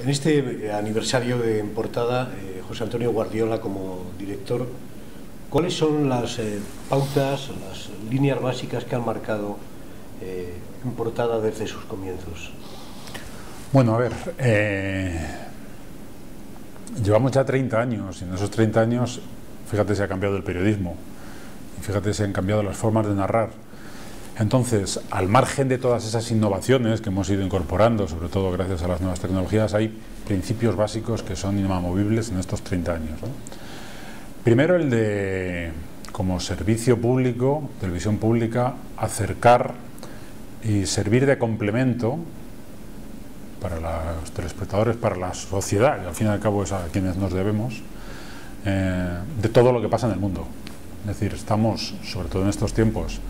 En este aniversario de En Portada, José Antonio Guardiola como director, ¿cuáles son las pautas, las líneas básicas que han marcado En Portada desde sus comienzos? Bueno, a ver, llevamos ya 30 años y en esos 30 años, fíjate, se ha cambiado el periodismo y fíjate, se han cambiado las formas de narrar. Entonces, al margen de todas esas innovaciones que hemos ido incorporando, sobre todo gracias a las nuevas tecnologías, hay principios básicos que son inamovibles en estos 30 años, ¿no? Primero, el de, como servicio público, televisión pública, acercar y servir de complemento para los telespectadores, para la sociedad, que al fin y al cabo es a quienes nos debemos, de todo lo que pasa en el mundo. Es decir, estamos, sobre todo en estos tiempos,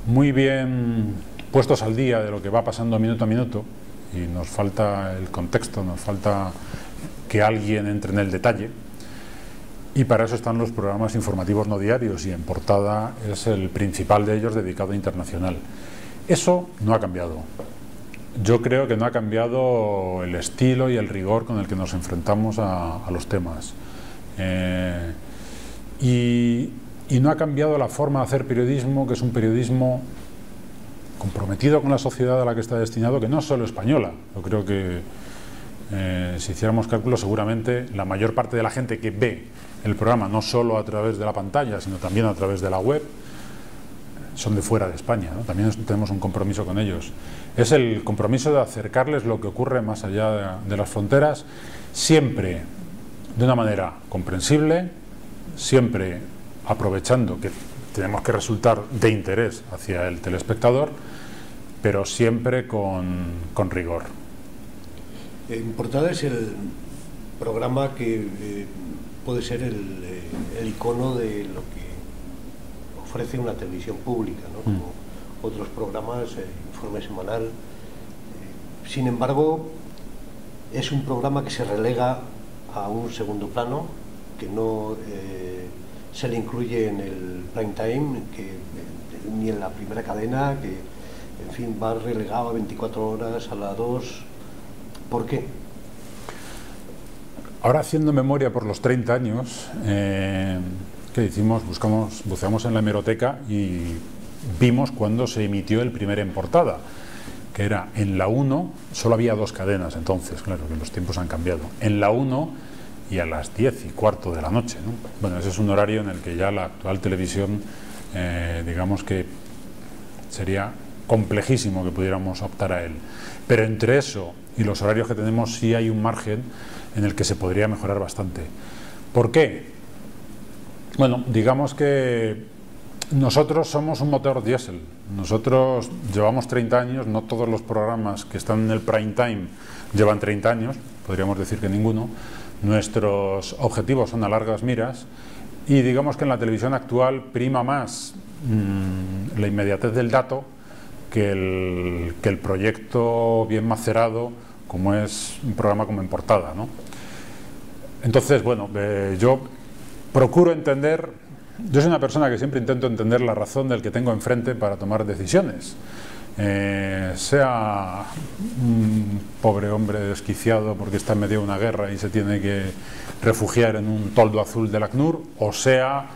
muy bien puestos al día de lo que va pasando minuto a minuto y nos falta el contexto, nos falta que alguien entre en el detalle, y para eso están los programas informativos no diarios y En Portada es el principal de ellos, dedicado a internacional. Eso no ha cambiado. Yo creo que no ha cambiado el estilo y el rigor con el que nos enfrentamos a los temas. Y no ha cambiado la forma de hacer periodismo, que es un periodismo comprometido con la sociedad a la que está destinado, que no es solo española. Yo creo que si hiciéramos cálculos, seguramente la mayor parte de la gente que ve el programa, no solo a través de la pantalla, sino también a través de la web, son de fuera de España, ¿no? También tenemos un compromiso con ellos. Es el compromiso de acercarles lo que ocurre más allá de las fronteras, siempre de una manera comprensible, siempre aprovechando que tenemos que resultar de interés hacia el telespectador, pero siempre con rigor. En Portada es el programa que puede ser el icono de lo que ofrece una televisión pública, ¿no? Como otros programas, Informe Semanal. Sin embargo, es un programa que se relega a un segundo plano, que no se le incluye en el prime time, ni en la primera cadena, que en fin va relegado a 24 horas, a la 2. ¿Por qué? Ahora, haciendo memoria por los 30 años, ¿qué hicimos? Buceamos en la hemeroteca y vimos cuando se emitió el primer En Portada, que era en la 1, solo había 2 cadenas entonces, claro que los tiempos han cambiado, en la 1 y a las 10:15 de la noche, ¿no? Bueno, ese es un horario en el que ya la actual televisión, digamos que sería complejísimo que pudiéramos optar a él. Pero entre eso y los horarios que tenemos sí hay un margen en el que se podría mejorar bastante. ¿Por qué? Bueno, digamos que nosotros somos un motor diésel. Nosotros llevamos 30 años, no todos los programas que están en el prime time llevan 30 años, podríamos decir que ninguno. Nuestros objetivos son a largas miras y digamos que en la televisión actual prima más la inmediatez del dato que el proyecto bien macerado, como es un programa como En Portada, ¿no? Entonces, bueno, yo procuro entender, yo soy una persona que siempre intento entender la razón del que tengo enfrente para tomar decisiones. Sea un pobre hombre desquiciado porque está en medio de una guerra y se tiene que refugiar en un toldo azul del ACNUR, o sea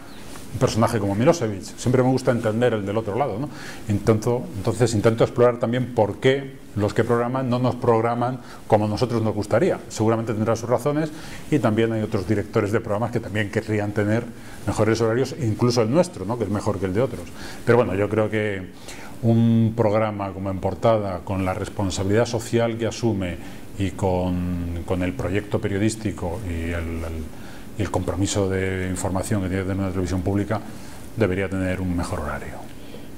un personaje como Milosevic. Siempre me gusta entender el del otro lado, ¿no? Entonces intento explorar también por qué los que programan no nos programan como nosotros nos gustaría. Seguramente tendrá sus razones, y también hay otros directores de programas que también querrían tener mejores horarios, incluso el nuestro, ¿no? Que es mejor que el de otros. Pero bueno, yo creo que un programa como En Portada, con la responsabilidad social que asume y con el proyecto periodístico y el compromiso de información que tiene que tener una televisión pública, debería tener un mejor horario.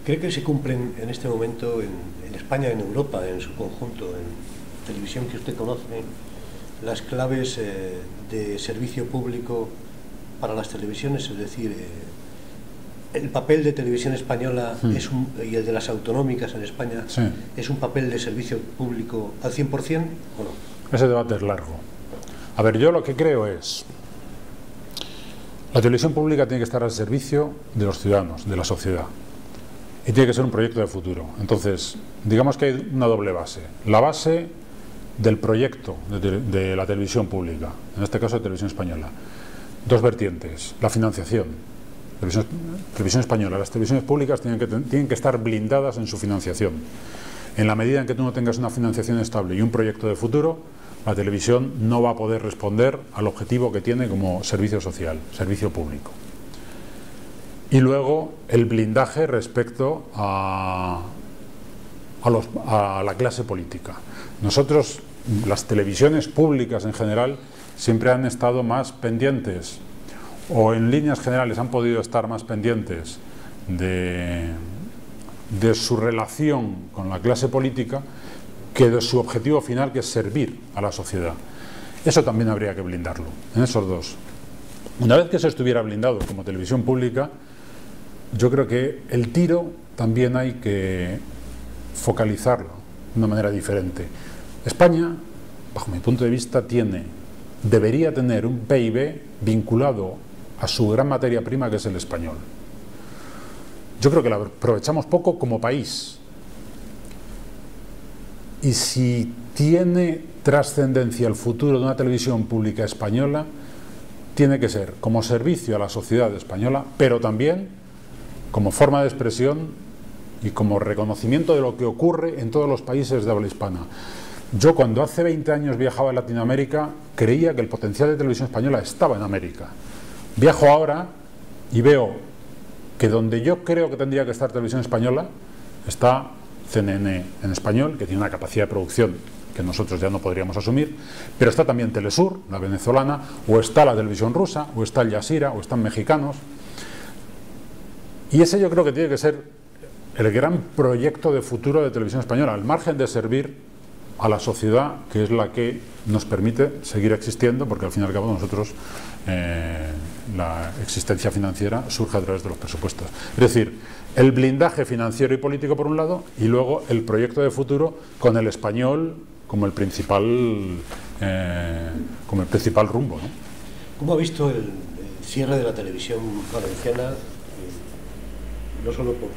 ¿Cree que se cumplen en este momento en España, en Europa, en su conjunto, en televisión que usted conoce, las claves de servicio público para las televisiones? Es decir, el papel de Televisión Española y el de las autonómicas en España, sí, ¿es un papel de servicio público al 100% o no? Ese debate es largo. A ver, yo lo que creo es: la televisión pública tiene que estar al servicio de los ciudadanos, de la sociedad, y tiene que ser un proyecto de futuro. Entonces, digamos que hay una doble base. La base del proyecto de la televisión pública, en este caso de Televisión Española. Dos vertientes: la financiación. Televisión Española, las televisiones públicas tienen que estar blindadas en su financiación. En la medida en que tú no tengas una financiación estable y un proyecto de futuro, la televisión no va a poder responder al objetivo que tiene como servicio social, servicio público. Y luego el blindaje respecto a la clase política. Nosotros, las televisiones públicas en general, siempre han estado más pendientes, o en líneas generales han podido estar más pendientes de su relación con la clase política que de su objetivo final, que es servir a la sociedad. Eso también habría que blindarlo, en esos dos. Una vez que eso estuviera blindado como televisión pública, yo creo que el tiro también hay que focalizarlo de una manera diferente. España, bajo mi punto de vista, debería tener un PIB vinculado a su gran materia prima, que es el español. Yo creo que la aprovechamos poco como país. Y si tiene trascendencia el futuro de una televisión pública española, tiene que ser como servicio a la sociedad española, pero también como forma de expresión y como reconocimiento de lo que ocurre en todos los países de habla hispana. Yo, cuando hace 20 años viajaba a Latinoamérica, creía que el potencial de televisión española estaba en América. Viajo ahora y veo que donde yo creo que tendría que estar Televisión Española está CNN en español, que tiene una capacidad de producción que nosotros ya no podríamos asumir, pero está también Telesur, la venezolana, o está la televisión rusa, o está Al Jazeera, o están mexicanos. Y ese yo creo que tiene que ser el gran proyecto de futuro de Televisión Española, al margen de servir a la sociedad, que es la que nos permite seguir existiendo, porque al fin y al cabo nosotros la existencia financiera surge a través de los presupuestos. Es decir, el blindaje financiero y político por un lado, y luego el proyecto de futuro con el español como el principal rumbo, ¿no? ¿Cómo ha visto el cierre de la televisión valenciana, no solo por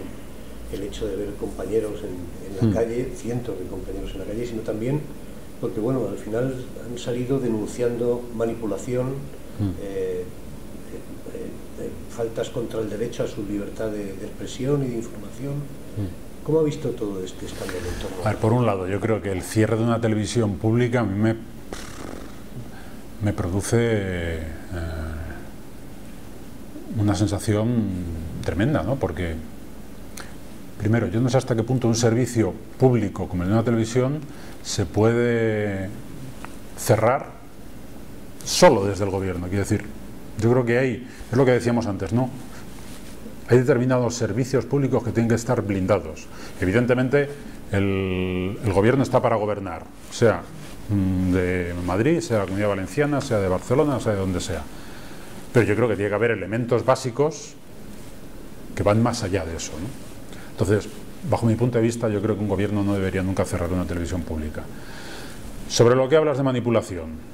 el hecho de ver compañeros en la calle, cientos de compañeros en la calle, sino también porque, bueno, al final han salido denunciando manipulación, faltas contra el derecho a su libertad de expresión y de información? ¿Cómo ha visto todo este escándalo en torno a...? A ver, por un lado, yo creo que el cierre de una televisión pública a mí me produce una sensación tremenda, ¿no? Porque, primero, yo no sé hasta qué punto un servicio público como el de una televisión se puede cerrar solo desde el gobierno. Quiero decir, yo creo que es lo que decíamos antes, ¿no? Hay determinados servicios públicos que tienen que estar blindados. Evidentemente, el gobierno está para gobernar, sea de Madrid, sea de la Comunidad Valenciana, sea de Barcelona, sea de donde sea. Pero yo creo que tiene que haber elementos básicos que van más allá de eso, ¿no? Entonces, bajo mi punto de vista, yo creo que un gobierno no debería nunca cerrar una televisión pública. Sobre lo que hablas de manipulación,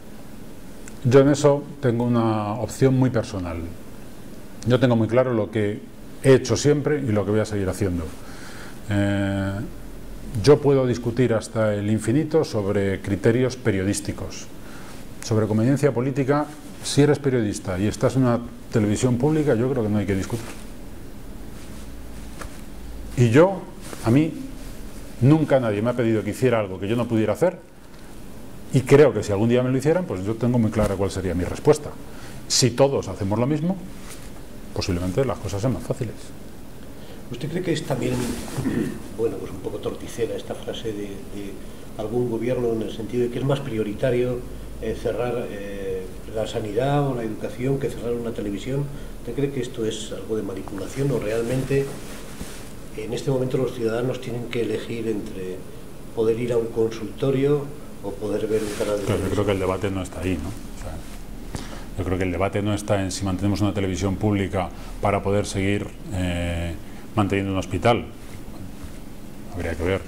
yo en eso tengo una opción muy personal. Yo tengo muy claro lo que he hecho siempre y lo que voy a seguir haciendo. Yo puedo discutir hasta el infinito sobre criterios periodísticos, sobre conveniencia política. Si eres periodista y estás en una televisión pública, yo creo que no hay que discutir. Y a mí, nunca nadie me ha pedido que hiciera algo que yo no pudiera hacer, y creo que si algún día me lo hicieran, pues yo tengo muy clara cuál sería mi respuesta. Si todos hacemos lo mismo, posiblemente las cosas sean más fáciles. ¿Usted cree que es también, bueno, pues un poco torticera esta frase de algún gobierno, en el sentido de que es más prioritario cerrar la sanidad o la educación que cerrar una televisión? ¿Usted cree que esto es algo de manipulación o realmente en este momento los ciudadanos tienen que elegir entre poder ir a un consultorio o poder ver un canal de televisión? Yo creo que el debate no está ahí, ¿no? O sea, yo creo que el debate no está en si mantenemos una televisión pública para poder seguir manteniendo un hospital. Habría que ver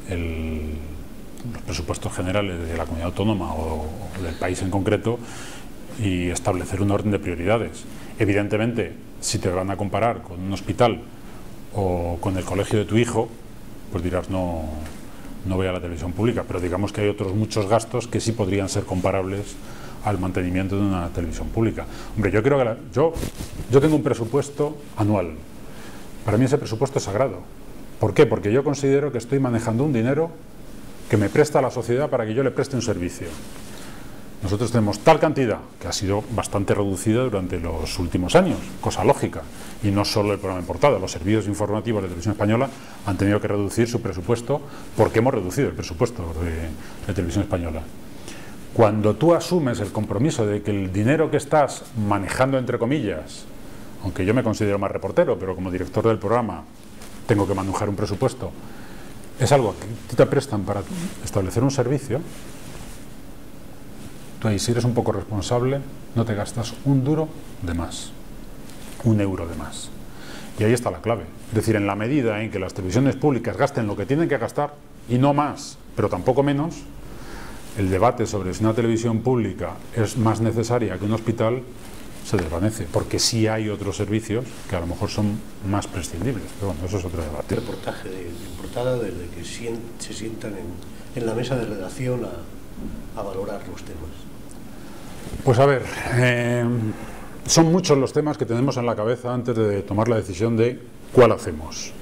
los presupuestos generales de la comunidad autónoma o del país en concreto y establecer un orden de prioridades. Evidentemente, si te van a comparar con un hospital o con el colegio de tu hijo, pues dirás, no no vea la televisión pública, pero digamos que hay otros muchos gastos que sí podrían ser comparables al mantenimiento de una televisión pública. Hombre, yo creo que yo tengo un presupuesto anual. Para mí ese presupuesto es sagrado. ¿Por qué? Porque yo considero que estoy manejando un dinero que me presta a la sociedad para que yo le preste un servicio. Nosotros tenemos tal cantidad, que ha sido bastante reducida durante los últimos años, cosa lógica, y no solo el programa en portada, los servicios informativos de Televisión Española han tenido que reducir su presupuesto porque hemos reducido el presupuesto de Televisión Española. Cuando tú asumes el compromiso de que el dinero que estás manejando, entre comillas, aunque yo me considero más reportero, pero como director del programa tengo que manejar un presupuesto, es algo que te prestan para establecer un servicio, tú ahí, si eres un poco responsable, no te gastas un duro de más, un euro de más. Y ahí está la clave. Es decir, en la medida en que las televisiones públicas gasten lo que tienen que gastar, y no más, pero tampoco menos, el debate sobre si una televisión pública es más necesaria que un hospital se desvanece, porque sí hay otros servicios que a lo mejor son más prescindibles. Pero bueno, eso es otro debate. Reportaje de portada desde que se sientan en la mesa de redacción a valorar los temas. Pues a ver, son muchos los temas que tenemos en la cabeza antes de tomar la decisión de cuál hacemos.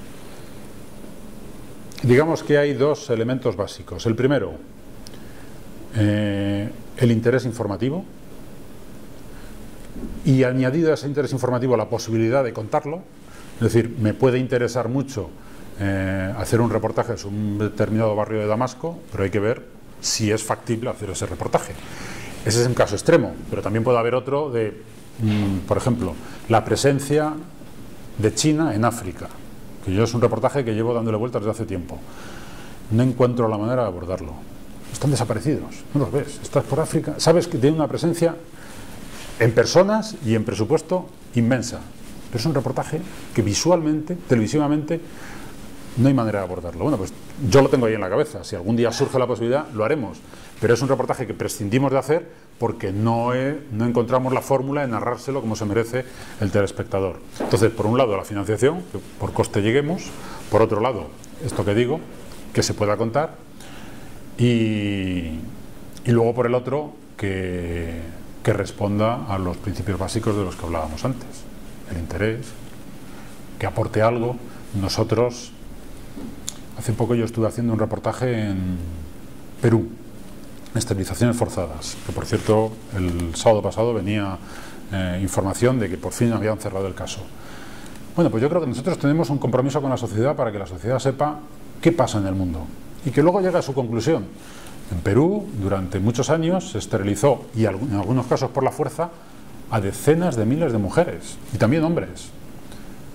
Digamos que hay dos elementos básicos. El primero, el interés informativo, y añadido a ese interés informativo la posibilidad de contarlo. Es decir, me puede interesar mucho hacer un reportaje sobre un determinado barrio de Damasco, pero hay que ver si es factible hacer ese reportaje. Ese es un caso extremo, pero también puede haber otro de, por ejemplo, la presencia de China en África, que yo es un reportaje que llevo dándole vueltas desde hace tiempo. No encuentro la manera de abordarlo. Están desaparecidos, no los ves. Estás por África, sabes que tiene una presencia en personas y en presupuesto inmensa, pero es un reportaje que visualmente, televisivamente, no hay manera de abordarlo. Bueno, pues yo lo tengo ahí en la cabeza, si algún día surge la posibilidad lo haremos, pero es un reportaje que prescindimos de hacer porque no encontramos la fórmula de narrárselo como se merece el telespectador. Entonces, por un lado la financiación, que por coste lleguemos, por otro lado, esto que digo, que se pueda contar, y luego por el otro, que responda a los principios básicos de los que hablábamos antes, el interés, que aporte algo. Nosotros, hace poco yo estuve haciendo un reportaje en Perú, esterilizaciones forzadas, que por cierto el sábado pasado venía información de que por fin habían cerrado el caso. Bueno, pues yo creo que nosotros tenemos un compromiso con la sociedad para que la sociedad sepa qué pasa en el mundo y que luego llegue a su conclusión. En Perú, durante muchos años, se esterilizó, y en algunos casos por la fuerza, a decenas de miles de mujeres, y también hombres.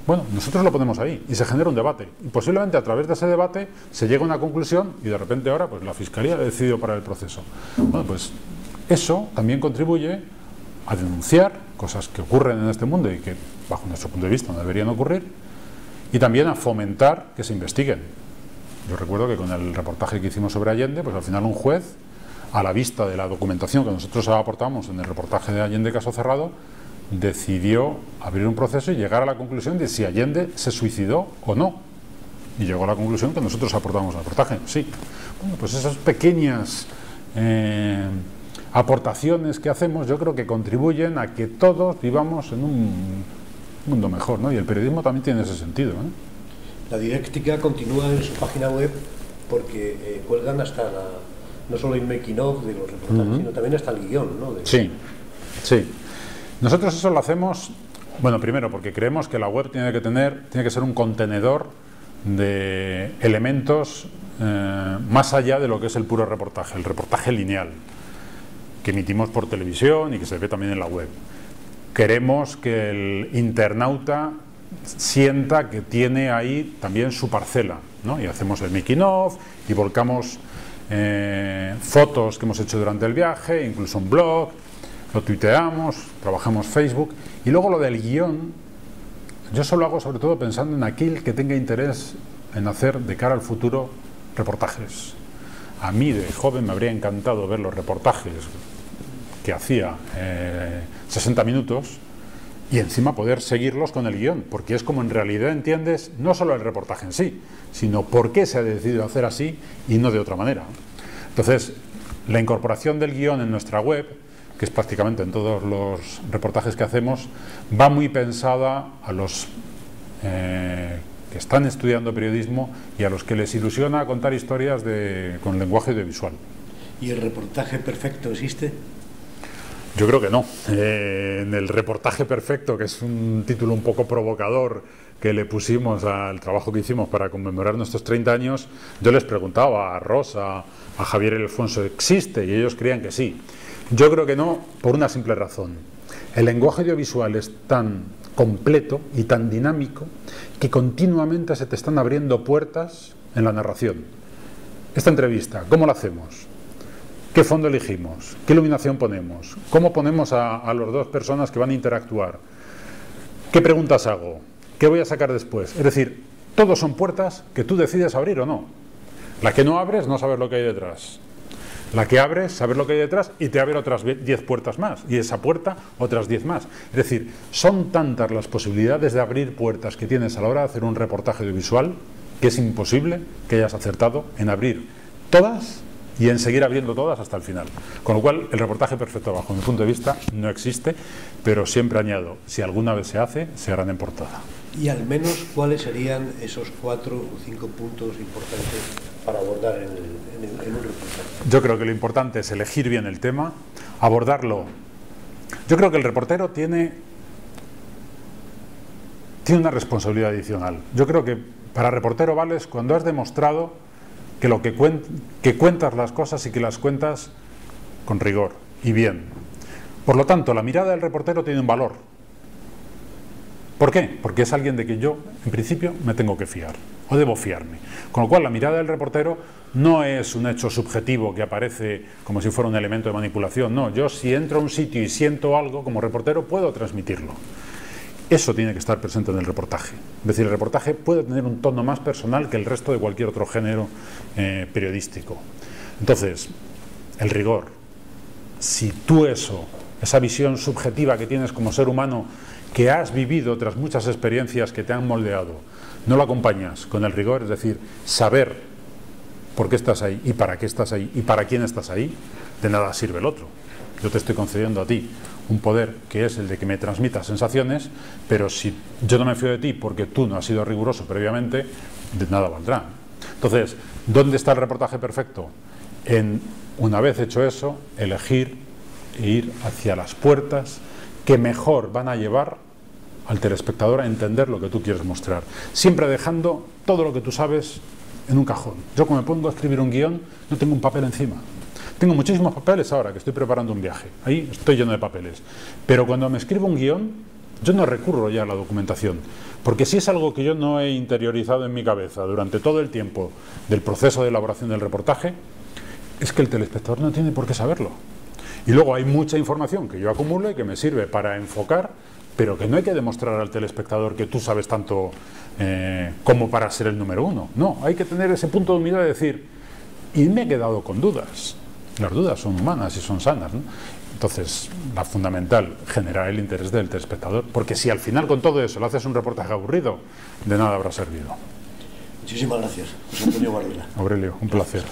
Bueno, nosotros lo ponemos ahí, y se genera un debate. Y posiblemente a través de ese debate se llega a una conclusión, y de repente ahora pues la Fiscalía ha decidido parar el proceso. Bueno, pues eso también contribuye a denunciar cosas que ocurren en este mundo y que, bajo nuestro punto de vista, no deberían ocurrir, y también a fomentar que se investiguen. Yo recuerdo que con el reportaje que hicimos sobre Allende, pues al final un juez, a la vista de la documentación que nosotros aportamos en el reportaje de Allende caso cerrado, decidió abrir un proceso y llegar a la conclusión de si Allende se suicidó o no. Y llegó a la conclusión que nosotros aportamos el reportaje, sí. Bueno, pues esas pequeñas aportaciones que hacemos, yo creo que contribuyen a que todos vivamos en un mundo mejor, ¿no? Y el periodismo también tiene ese sentido, ¿eh? La Didáctica continúa en su página web porque cuelgan hasta no solo el making of de los reportajes, sino también hasta el guión, ¿no? Sí, sí. Nosotros eso lo hacemos, bueno, primero porque creemos que la web tiene que ser un contenedor de elementos más allá de lo que es el puro reportaje, el reportaje lineal, que emitimos por televisión y que se ve también en la web. Queremos que el internauta sienta que tiene ahí también su parcela, ¿no? Y hacemos el making of y volcamos fotos que hemos hecho durante el viaje, incluso un blog, lo tuiteamos, trabajamos Facebook. Y luego lo del guión, yo solo hago sobre todo pensando en aquel que tenga interés en hacer de cara al futuro reportajes. A mí de joven me habría encantado ver los reportajes que hacía 60 minutos, y encima poder seguirlos con el guión, porque es como en realidad entiendes no solo el reportaje en sí, sino por qué se ha decidido hacer así y no de otra manera. Entonces, la incorporación del guión en nuestra web, que es prácticamente en todos los reportajes que hacemos, va muy pensada a los que están estudiando periodismo y a los que les ilusiona contar historias con lenguaje audiovisual. ¿Y el reportaje perfecto existe? Yo creo que no. En el reportaje perfecto, que es un título un poco provocador que le pusimos al trabajo que hicimos para conmemorar nuestros 30 años, yo les preguntaba a Rosa, a Javier y Alfonso, ¿existe? Y ellos creían que sí. Yo creo que no, por una simple razón. El lenguaje audiovisual es tan completo y tan dinámico que continuamente se te están abriendo puertas en la narración. Esta entrevista, ¿cómo la hacemos? ¿Qué fondo elegimos? ¿Qué iluminación ponemos? ¿Cómo ponemos a las dos personas que van a interactuar? ¿Qué preguntas hago? ¿Qué voy a sacar después? Es decir, todos son puertas que tú decides abrir o no. La que no abres, no sabes lo que hay detrás. La que abres, sabes lo que hay detrás y te abre otras 10 puertas más. Y esa puerta, otras 10 más. Es decir, son tantas las posibilidades de abrir puertas que tienes a la hora de hacer un reportaje audiovisual que es imposible que hayas acertado en abrir todas y en seguir abriendo todas hasta el final. Con lo cual, el reportaje perfecto, bajo mi punto de vista, no existe, pero siempre añado, si alguna vez se hace, se harán en portada. Y al menos, ¿cuáles serían esos 4 o 5 puntos importantes para abordar en un reportaje? Yo creo que lo importante es elegir bien el tema, abordarlo. Yo creo que el reportero tiene una responsabilidad adicional. Yo creo que para reportero vales cuando has demostrado que cuentas las cosas y que las cuentas con rigor y bien. Por lo tanto, la mirada del reportero tiene un valor. ¿Por qué? Porque es alguien de quien yo, en principio, me tengo que fiar, o debo fiarme. Con lo cual, la mirada del reportero no es un hecho subjetivo que aparece como si fuera un elemento de manipulación. No, yo si entro a un sitio y siento algo, como reportero, puedo transmitirlo. Eso tiene que estar presente en el reportaje. Es decir, el reportaje puede tener un tono más personal que el resto de cualquier otro género periodístico. Entonces, el rigor. Si tú esa visión subjetiva que tienes como ser humano, que has vivido tras muchas experiencias que te han moldeado, no lo acompañas con el rigor, es decir, saber por qué estás ahí y para qué estás ahí y para quién estás ahí, de nada sirve el otro. Yo te estoy concediendo a ti un poder que es el de que me transmitas sensaciones, pero si yo no me fío de ti porque tú no has sido riguroso previamente, de nada valdrá. Entonces, ¿dónde está el reportaje perfecto? En, una vez hecho eso, elegir e ir hacia las puertas que mejor van a llevar al telespectador a entender lo que tú quieres mostrar, siempre dejando todo lo que tú sabes en un cajón. Yo cuando me pongo a escribir un guión no tengo un papel encima. Tengo muchísimos papeles ahora que estoy preparando un viaje, ahí estoy lleno de papeles, pero cuando me escribo un guión yo no recurro ya a la documentación, porque si es algo que yo no he interiorizado en mi cabeza durante todo el tiempo del proceso de elaboración del reportaje, es que el telespectador no tiene por qué saberlo. Y luego hay mucha información que yo acumulo y que me sirve para enfocar, pero que no hay que demostrar al telespectador que tú sabes tanto como para ser el número uno. No, hay que tener ese punto de humildad de decir, y me he quedado con dudas. Las dudas son humanas y son sanas, ¿no? Entonces, la fundamental, generar el interés del telespectador, porque si al final con todo eso le haces un reportaje aburrido, de nada habrá servido. Muchísimas gracias, José Antonio Varela. Aurelio, un placer.